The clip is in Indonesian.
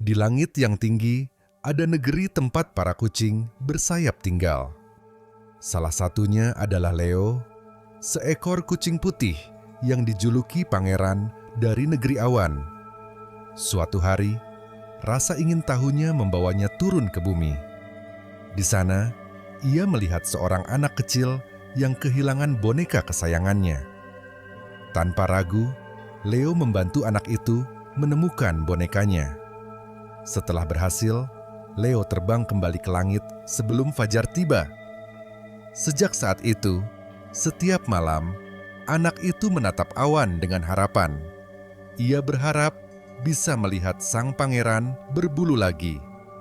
Di langit yang tinggi, ada negeri tempat para kucing bersayap tinggal. Salah satunya adalah Leo, seekor kucing putih yang dijuluki pangeran dari negeri awan. Suatu hari, rasa ingin tahunya membawanya turun ke bumi. Di sana, ia melihat seorang anak kecil yang kehilangan boneka kesayangannya. Tanpa ragu, Leo membantu anak itu menemukan bonekanya. Setelah berhasil, Leo terbang kembali ke langit sebelum fajar tiba. Sejak saat itu, setiap malam, anak itu menatap awan dengan harapan. Ia berharap bisa melihat sang pangeran berbulu lagi.